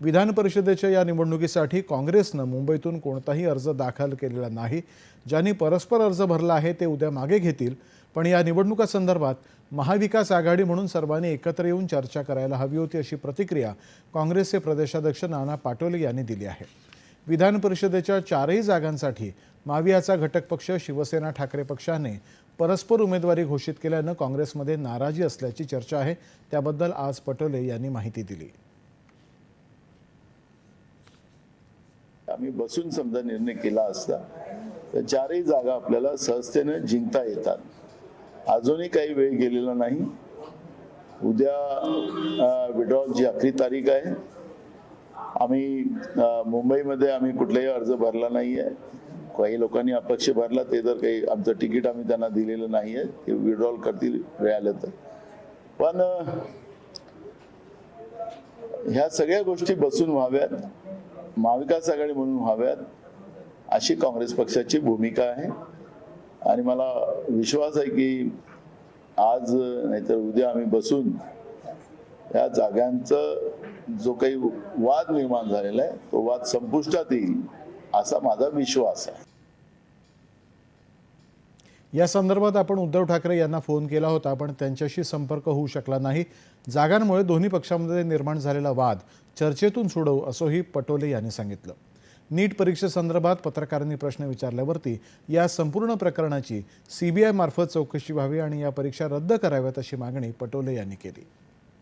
विधान परिषदेच्या या निवडणुकीसाठी काँग्रेसनं मुंबईतून कोणताही अर्ज दाखल केलेला नाही। ज्यांनी परस्पर अर्ज भरला आहे ते उद्या मागे घेतील, पण या निवडणुकासंदर्भात महाविकास आघाडी म्हणून सर्वांनी एकत्र येऊन चर्चा करायला हवी होती, अशी प्रतिक्रिया काँग्रेसचे प्रदेशाध्यक्ष नाना पाटोले यांनी दिली आहे। विधान परिषदेच्या 4ही जागांसाठी महाविकासचा घटक पक्ष शिवसेना ठाकरे पक्षाने परस्पर उमेदवारी घोषित केल्यानं काँग्रेसमध्ये नाराजी असल्याची चर्चा आहे। त्याबद्दल आज पटोले यांनी माहिती दिली। आम्ही बसून समजा निर्णय केला असता तर 4ही जागा आपल्याला सहजतेने जिंकता येतात। अजूनही काही वेळ गेलेला नाही। उद्या विड्रॉलची आखरी तारीख आहे। आम्ही मुंबईमध्ये आम्ही कुठलाही अर्ज भरला नाही आहे। काही लोकांनी अपक्ष भरला, ते जर काही आमचं तिकीट आम्ही त्यांना दिलेलं नाही आहे, ते विड्रॉल करतील वेळ आलं तर। पण ह्या सगळ्या गोष्टी बसून व्हाव्यात, महाविकास आघाडी म्हणून व्हाव्यात, अशी काँग्रेस पक्षाची भूमिका आहे। आणि मला विश्वास आहे की आज नाहीतर उद्या आम्ही बसून या जागांचं जो काही वाद निर्माण झालेला आहे तो वाद संपुष्टात येईल असा माझा विश्वास आहे। या संदर्भात आपण उद्धव ठाकरे यांना फोन केला होता, पण त्यांच्याशी संपर्क होऊ शकला नाही। जागांमुळे दोन्ही पक्षांमध्ये निर्माण झालेला वाद चर्चेतून सोडवू असंही पटोले यांनी सांगितलं। नीट परीक्षेसंदर्भात पत्रकारांनी प्रश्न विचारल्यावरती या संपूर्ण प्रकरणाची सीबीआय मार्फत चौकशी व्हावी आणि या परीक्षा रद्द कराव्यात अशी मागणी पटोले यांनी केली।